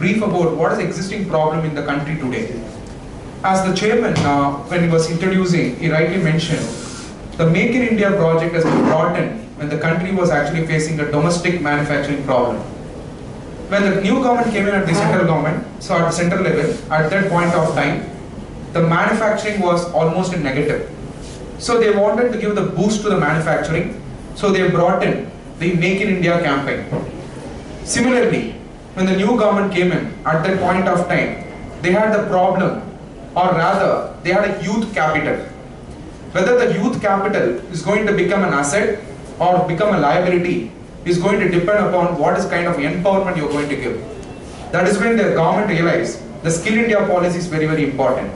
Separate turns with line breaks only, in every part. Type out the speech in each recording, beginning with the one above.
brief about what is the existing problem in the country today. As the chairman, when he was introducing, he rightly mentioned, the Make in India project has been brought in when the country was actually facing a domestic manufacturing problem. When the new government came in at the central government, so at the central level, at that point of time, the manufacturing was almost in negative. So they wanted to give the boost to the manufacturing, so they brought in the Make in India campaign. Similarly, when the new government came in, at that point of time, they had the problem, or rather, they had a youth capital. Whether the youth capital is going to become an asset or become a liability is going to depend upon what is kind of empowerment you're going to give. That is when the government realized the Skill India policy is very, very important.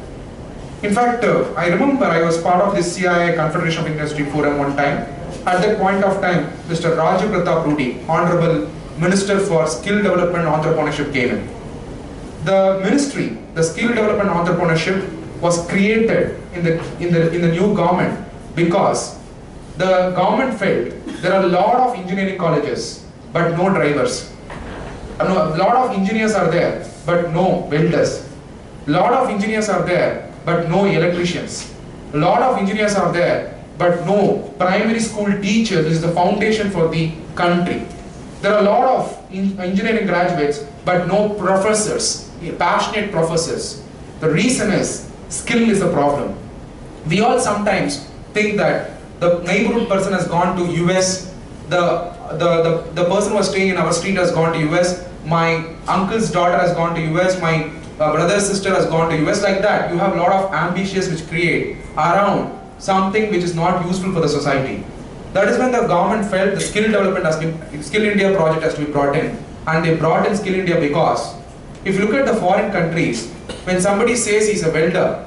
In fact, I remember I was part of this CII Confederation of Industry Forum one time. At that point of time, Mr. Raju Pratap Rudy, Honorable Minister for Skill Development and Entrepreneurship came in. The ministry, the Skill Development and Entrepreneurship, was created in the new government because the government felt there are a lot of engineering colleges but no drivers. A lot of engineers are there but no welders. A lot of engineers are there but no electricians. A lot of engineers are there but no primary school teachers, which is the foundation for the country. There are a lot of engineering graduates but no professors, passionate professors. The reason is skill is the problem. We all sometimes think that the neighborhood person has gone to US, the person who was staying in our street has gone to US, my uncle's daughter has gone to US, my brother's sister has gone to US, like that. You have a lot of ambitions which create around something which is not useful for the society. That is when the government felt the skill development has been, Skill India project has to be brought in, and they brought in Skill India because if you look at the foreign countries, when somebody says he's a welder,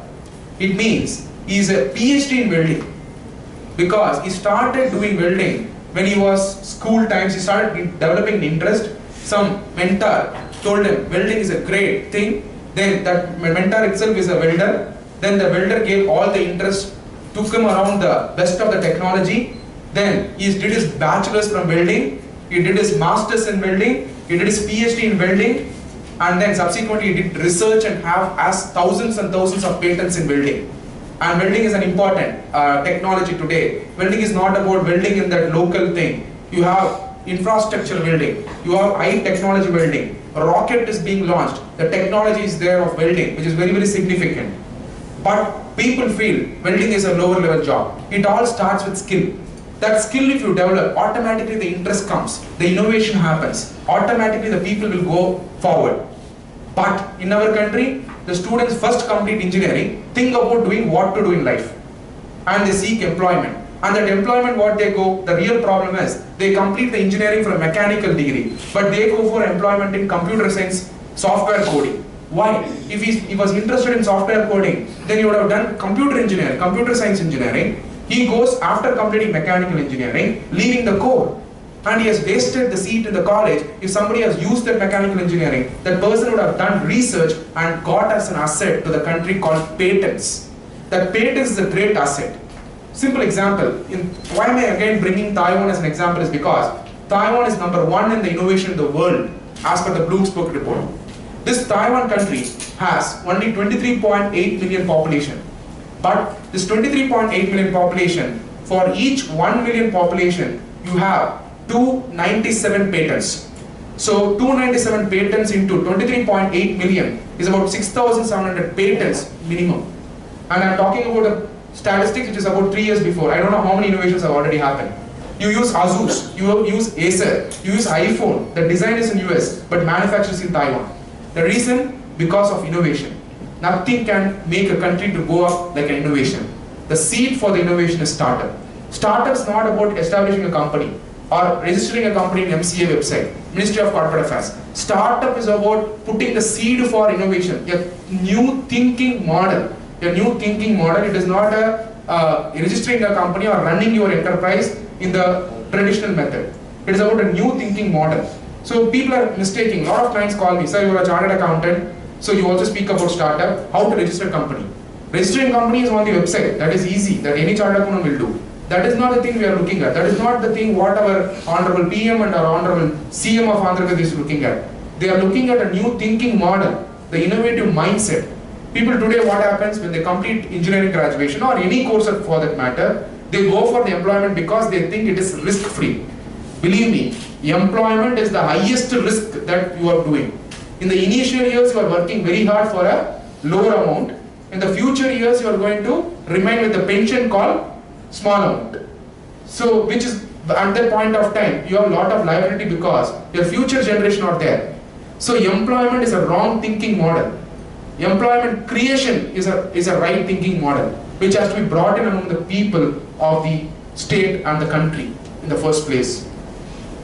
it means he's a PhD in welding. Because he started doing welding when he was school times, he started developing interest. Some mentor told him welding is a great thing. Then that mentor itself is a welder. Then the welder gave all the interest, took him around the best of the technology. Then he did his bachelor's from welding, he did his master's in welding, he did his PhD in welding, and then subsequently he did research and have thousands and thousands of patents in welding. And welding is an important technology today. Welding is not about welding in that local thing. You have infrastructure welding, you have high technology welding. A rocket is being launched, the technology is there of welding, which is very, very significant. But people feel welding is a lower level job. It all starts with skill. That skill if you develop, automatically the interest comes, the innovation happens, automatically the people will go forward. But in our country, the students first complete engineering, think about doing what to do in life, and they seek employment. And that employment, what they go, the real problem is, they complete the engineering for a mechanical degree, but they go for employment in computer science, software coding. Why? If he was interested in software coding, then he would have done computer engineering, computer science engineering. He goes after completing mechanical engineering, leaving the core. And he has wasted the seat in the college. If somebody has used that mechanical engineering, that person would have done research and got as an asset to the country called patents. That patents is a great asset. Simple example, why am I again bringing Taiwan as an example is because Taiwan is #1 in the innovation in the world as per the Bloomberg report. This Taiwan country has only 23.8 million population. But this 23.8 million population, for each 1 million population, you have 297 patents. So 297 patents into 23.8 million is about 6,700 patents minimum. And I'm talking about a statistics which is about 3 years before. I don't know how many innovations have already happened. You use Asus, you use Acer, you use iPhone. The design is in US, but manufactures in Taiwan. The reason? Because of innovation. Nothing can make a country to go up like an innovation. The seed for the innovation is startup. Startup is not about establishing a company or registering a company in MCA website, Ministry of Corporate Affairs. Startup is about putting the seed for innovation, a new thinking model. A new thinking model. It is not a registering a company or running your enterprise in the traditional method. It is about a new thinking model. So people are mistaking. A lot of clients call me, sir, you are a chartered accountant, so you also speak about startup, how to register a company. Registering company is on the website. That is easy, that any chartered accountant will do. That is not the thing we are looking at. That is not the thing what our Honorable PM and our Honorable CM of Andhra Pradesh is looking at. They are looking at a new thinking model, the innovative mindset. People today, what happens when they complete engineering graduation or any course for that matter, they go for the employment because they think it is risk-free. Believe me, employment is the highest risk that you are doing. In the initial years, you are working very hard for a lower amount. In the future years, you are going to remain with the pension called small amount. So, which is at that point of time, you have a lot of liability because your future generation are there. So, employment is a wrong thinking model. Employment creation is a right thinking model, which has to be brought in among the people of the state and the country in the first place.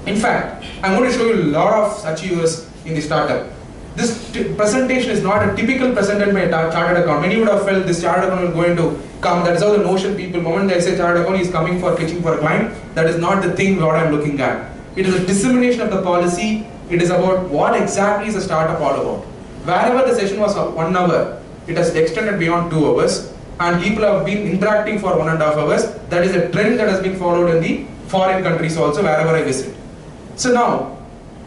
In fact, I'm going to show you a lot of such years in the startup. This presentation is not a typical presentation by a chartered account. Many would have felt this chartered account is going to come. That is how the notion people, the moment they say chartered account, he is coming for pitching for a client. That is not the thing what I'm looking at. It is a dissemination of the policy. It is about what exactly is a startup all about. Wherever the session was 1 hour, it has extended beyond 2 hours, and people have been interacting for 1.5 hours. That is a trend that has been followed in the foreign countries also, wherever I visit. So now,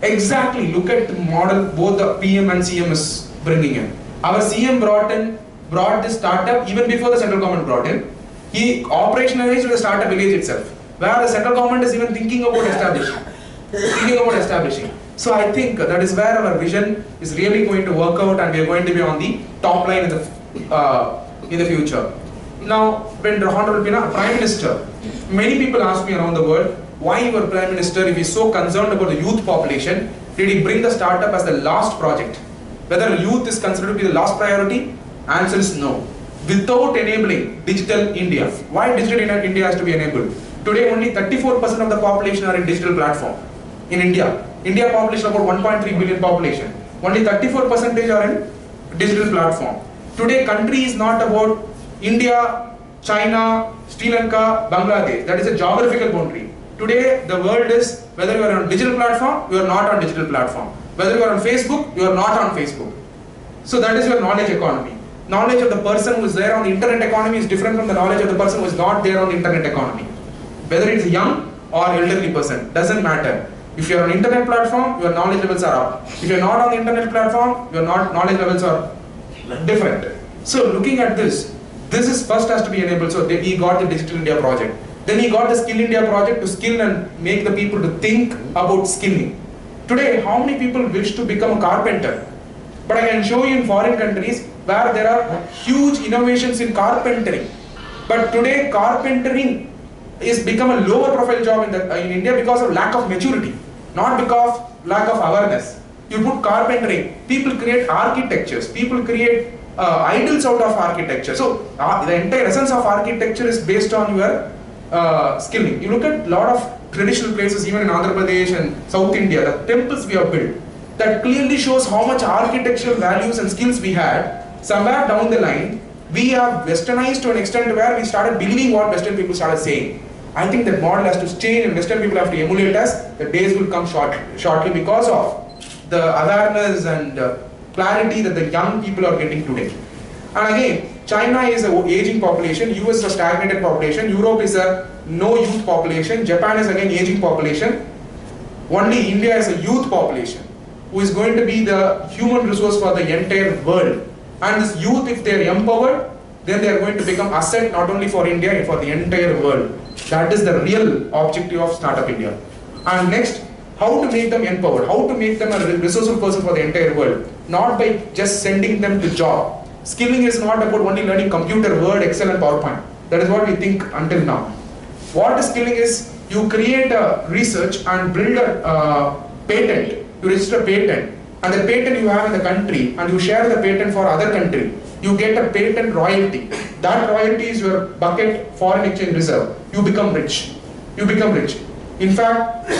exactly look at the model both the PM and CM is bringing in. Our CM brought this startup even before the central government brought in. He operationalized the startup village itself, where the central government is even thinking about establishing. So I think that is where our vision is really going to work out, and we are going to be on the top line in the future. Now, when the Honorable Prime Minister, many people ask me around the world, why your Prime Minister, if he is so concerned about the youth population, did he bring the startup as the last project? Whether youth is considered to be the last priority? Answer is no. Without enabling digital India, why digital India has to be enabled? Today only 34% of the population are in digital platform in India. India population about 1.3 billion population. Only 34% are in digital platform. Today country is not about India, China, Sri Lanka, Bangladesh. That is a geographical boundary. Today the world is whether you are on digital platform, you are not on digital platform. Whether you are on Facebook, you are not on Facebook. So that is your knowledge economy. Knowledge of the person who is there on the internet economy is different from the knowledge of the person who is not there on the internet economy. Whether it is young or elderly person, doesn't matter. If you are on internet platform, your knowledge levels are up. If you are not on the internet platform, your knowledge levels are different. So looking at this is first has to be enabled. So he got the Digital India project. Then he got the Skill India project to skill and make the people to think about skilling. Today, how many people wish to become a carpenter? But I can show you in foreign countries where there are huge innovations in carpentering. But today, carpentering is become a lower profile job in India because of lack of maturity, not because of lack of awareness. You put carpentering, people create architectures, people create idols out of architecture. So the entire essence of architecture is based on your skilling. You look at a lot of traditional places, even in Andhra Pradesh and South India, the temples we have built, that clearly shows how much architectural values and skills we had. Somewhere down the line, we have westernized to an extent where we started believing what Western people started saying. I think that model has to change and Western people have to emulate us. The days will come shortly because of the awareness and clarity that the young people are getting today. And again, China is an aging population, US is a stagnated population, Europe is a no youth population, Japan is again aging population. Only India is a youth population who is going to be the human resource for the entire world. And this youth, if they are empowered, then they are going to become asset not only for India, but for the entire world. That is the real objective of Startup India. And next, how to make them empowered, how to make them a resourceful person for the entire world. Not by just sending them to job. Skilling is not about only learning computer, Word, Excel and PowerPoint. That is what we think until now. What skilling is, you create a research and build a patent, you register a patent, and the patent you have in the country, and you share the patent for other country, you get a patent royalty. That royalty is your bucket foreign exchange reserve. You become rich. You become rich. In fact,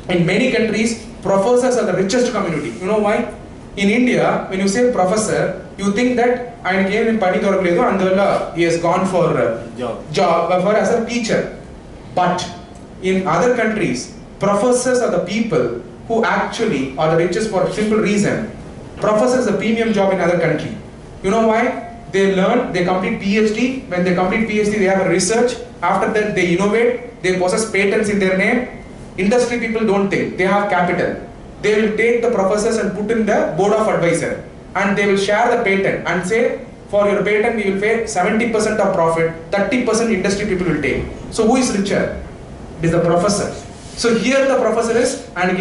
in many countries, professors are the richest community. You know why? In India, when you say professor, you think that I came in Panitorakledu and he has gone for job for as a teacher. But in other countries, professors are the people who actually are the richest for a simple reason. Professor is a premium job in other country. You know why? They learn, they complete PhD. When they complete PhD, they have a research. After that, they innovate. They possess patents in their name. Industry people don't think. They have capital. They will take the professors and put in the board of advisor, and they will share the patent and say, for your patent we will pay 70% of profit, 30% industry people will take. So who is richer? It is the professor. So here the professor is, and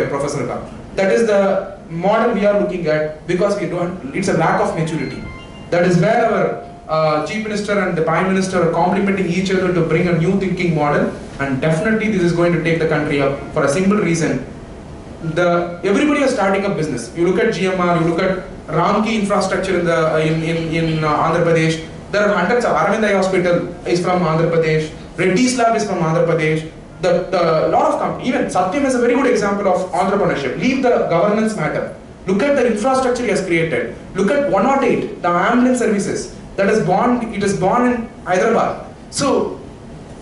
professor. That is the model we are looking at, because it's a lack of maturity. That is where our Chief Minister and the Prime Minister are complementing each other to bring a new thinking model, and definitely this is going to take the country up for a simple reason. Everybody is starting a business. You look at GMR, you look at Ramki infrastructure in Andhra Pradesh. There are hundreds of Aravind Eye Hospital is from Andhra Pradesh. Reddy's Lab is from Andhra Pradesh. The lot of companies, even Satyam is a very good example of entrepreneurship. Leave the governance matter. Look at the infrastructure he has created. Look at 108, the ambulance services that is born. It is born in Hyderabad. So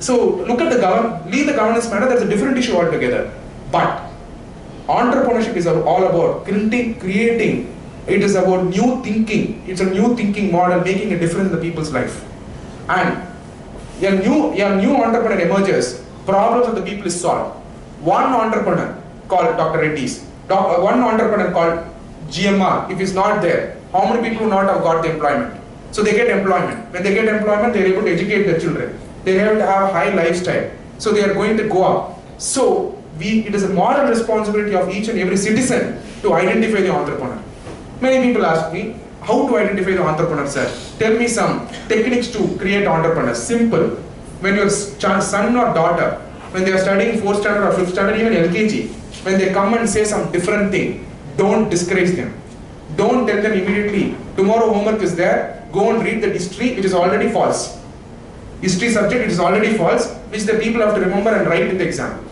look at leave the governance matter. That's a different issue altogether. But entrepreneurship is all about creating. It is about new thinking. It's a new thinking model, making a difference in the people's life. And a new entrepreneur emerges. Problems of the people is solved. One entrepreneur called Dr. Reddy's, one entrepreneur called GMR, if he's not there, how many people would not have got the employment? So they get employment. When they get employment, they are able to educate their children. They have to have a high lifestyle. So they are going to go up. So it is a moral responsibility of each and every citizen to identify the entrepreneur. Many people ask me, how to identify the entrepreneur, sir? Tell me some techniques to create entrepreneurs. Simple. When your son or daughter, when they are studying 4th standard or 5th standard, even LKG, when they come and say some different thing, don't discourage them. Don't tell them immediately, tomorrow homework is there, go and read the history, which is already false. History subject, it is already false, which the people have to remember and write in the exam.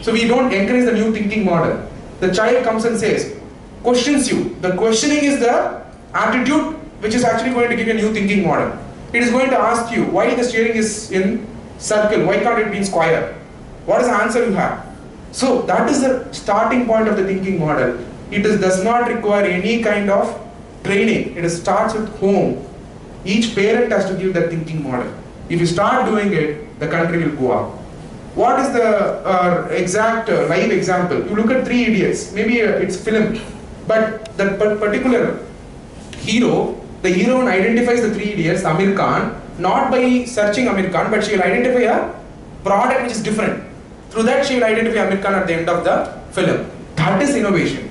So we don't encourage the new thinking model. The child comes and says, questions you. The questioning is the attitude which is actually going to give you a new thinking model. It is going to ask you, why the steering is in circle, why can't it be in square? What is the answer you have? So that is the starting point of the thinking model. It does not require any kind of training. It starts with home. Each parent has to give that thinking model. If you start doing it, the country will go up. What is the exact live example? You look at Three Idiots. Maybe it's film, but that particular hero, the heroine identifies the Three Idiots, Amir Khan, not by searching Amir Khan, but she will identify a product which is different. Through that, she will identify Amir Khan at the end of the film. That is innovation.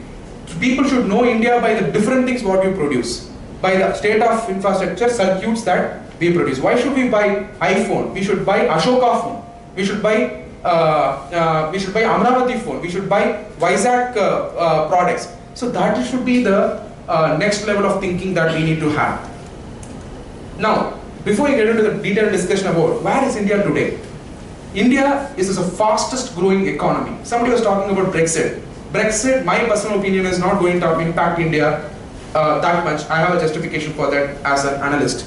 People should know India by the different things what you produce, by the state of infrastructure circuits that we produce. Why should we buy iPhone? We should buy Ashoka phone. We should buy Amravati phone. We should buy Vizag products. So that should be the next level of thinking that we need to have. Now, before we get into the detailed discussion about where is India today, India is the fastest growing economy. Somebody was talking about Brexit. Brexit, my personal opinion, is not going to impact India that much. I have a justification for that as an analyst.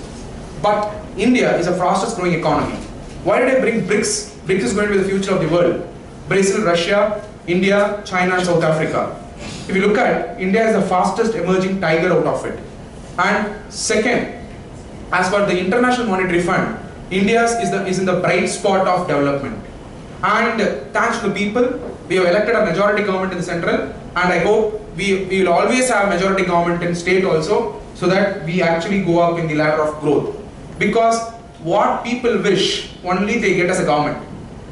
But India is the fastest growing economy. Why did I bring BRICS? BRICS is going to be the future of the world. Brazil, Russia, India, China and South Africa. If you look at, India is the fastest emerging tiger out of it. And second, as per the International Monetary Fund, India is in the bright spot of development. And thanks to the people, we have elected a majority government in the central, and I hope we will always have majority government in state also, so that we actually go up in the ladder of growth. Because what people wish, only they get as a government.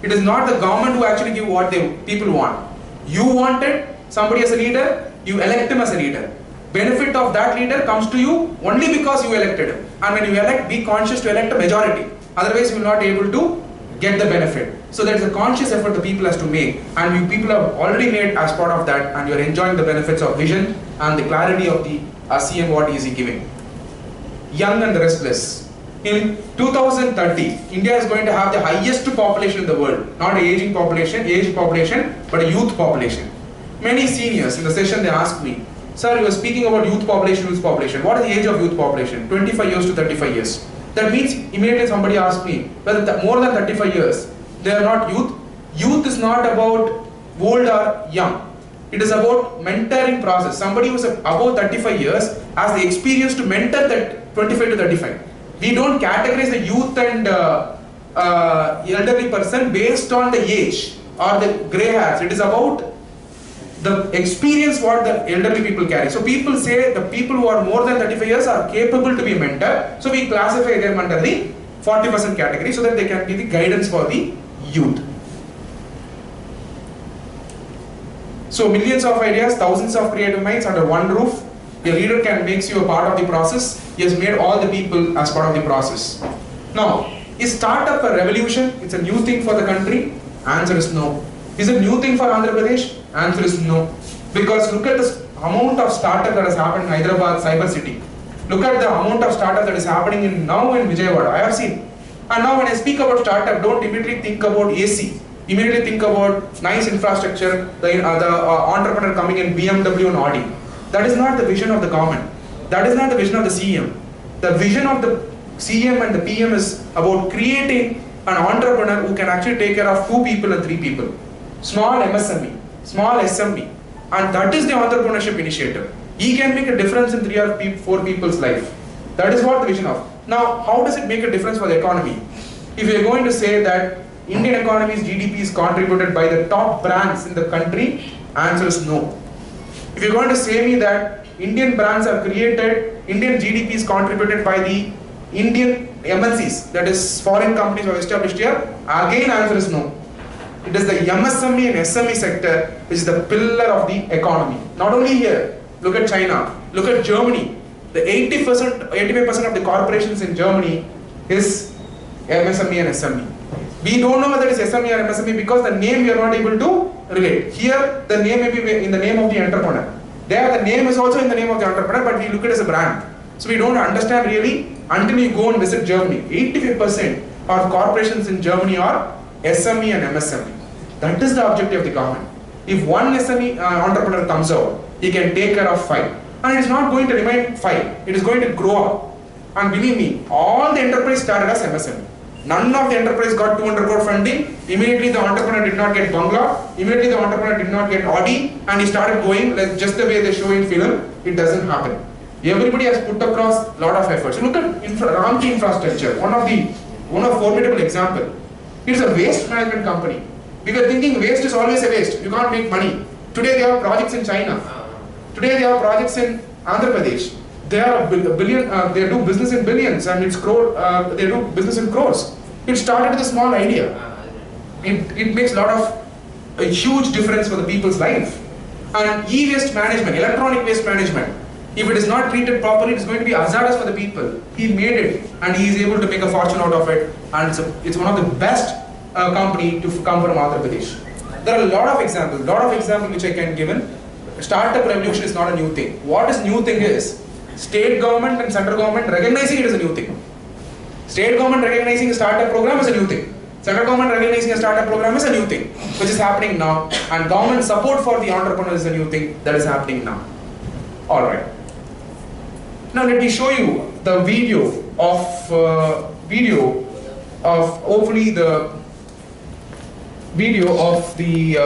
It is not the government who actually give what people want. You wanted somebody as a leader, you elect him as a leader. Benefit of that leader comes to you only because you elected him. And when you elect, be conscious to elect a majority. Otherwise, you will not be able to get the benefit. So there is a conscious effort the people has to make, and you people have already made as part of that, and you are enjoying the benefits of vision and the clarity of the CM what is he giving. Young and restless. In 2030, India is going to have the highest population in the world. Not an aged population, but a youth population. Many seniors in the session, they asked me, sir, you are speaking about youth population. What is the age of youth population? 25 years to 35 years. That means immediately somebody asked me, well, more than 35 years, they are not youth. Youth is not about old or young. It is about mentoring process. Somebody who is above 35 years has the experience to mentor that 25 to 35. We don't categorize the youth and elderly person based on the age or the grey hairs. It is about the experience what the elderly people carry. So people say the people who are more than 35 years are capable to be mentored. So we classify them under the 40% category so that they can give the guidance for the youth. So millions of ideas, thousands of creative minds under one roof. A leader can make you a part of the process. He has made all the people as part of the process. Now, is startup a revolution? It's a new thing for the country? Answer is no. Is it a new thing for Andhra Pradesh? Answer is no. Because look at the amount of startup that has happened in Hyderabad, Cyber City. Look at the amount of startup that is happening now in Vijayawada. I have seen. And now when I speak about startup, don't immediately think about AC. Immediately think about nice infrastructure, the entrepreneur coming in BMW and Audi. That is not the vision of the government. That is not the vision of the CM. The vision of the CM and the PM is about creating an entrepreneur who can actually take care of 2 people and 3 people. Small MSME, small SME. And that is the entrepreneurship initiative. He can make a difference in 3 or 4 people's life. That is what the vision of. Now, how does it make a difference for the economy? If you are going to say that Indian economy's GDP is contributed by the top brands in the country, answer is no. If you're going to say me that Indian brands are created, Indian GDP is contributed by the Indian MNCs, that is foreign companies who are established here, again answer is no. It is the MSME and SME sector which is the pillar of the economy. Not only here, look at China, look at Germany. The 85% of the corporations in Germany is MSME and SME. We don't know whether it is SME or MSME because the name we are not able to relate. Here, the name may be in the name of the entrepreneur. There, the name is also in the name of the entrepreneur, but we look at it as a brand. So we don't understand really until you go and visit Germany. 85% of corporations in Germany are SME and MSME. That is the objective of the government. If one SME entrepreneur comes out, he can take care of 5. And it is not going to remain 5. It is going to grow up. And believe me, all the enterprise started as MSME. None of the enterprise got 200 crore funding. Immediately the entrepreneur did not get Bangla. Immediately the entrepreneur did not get Audi. And he started going like just the way they show in film. It doesn't happen. Everybody has put across a lot of efforts. Look at Ramki infrastructure. One of formidable example. It's a waste management company. We were thinking waste is always a waste. You can't make money. Today they have projects in China. Today they have projects in Andhra Pradesh. They are a billion. They do business in billions, and it's they do business in crores. It started with a small idea. It makes a huge difference for the people's life. And e-waste management, electronic waste management. If it is not treated properly, it is going to be hazardous for the people. He made it, and he is able to make a fortune out of it. And it's one of the best company to come from Andhra Pradesh. There are a lot of examples which I can give in. Startup revolution is not a new thing. What is new thing is state government and central government recognizing it is a new thing. State government recognizing a startup program is a new thing. Central government recognizing a startup program is a new thing, which is happening now. And government support for the entrepreneurs is a new thing that is happening now. Alright. Now let me show you the video of hopefully the video of the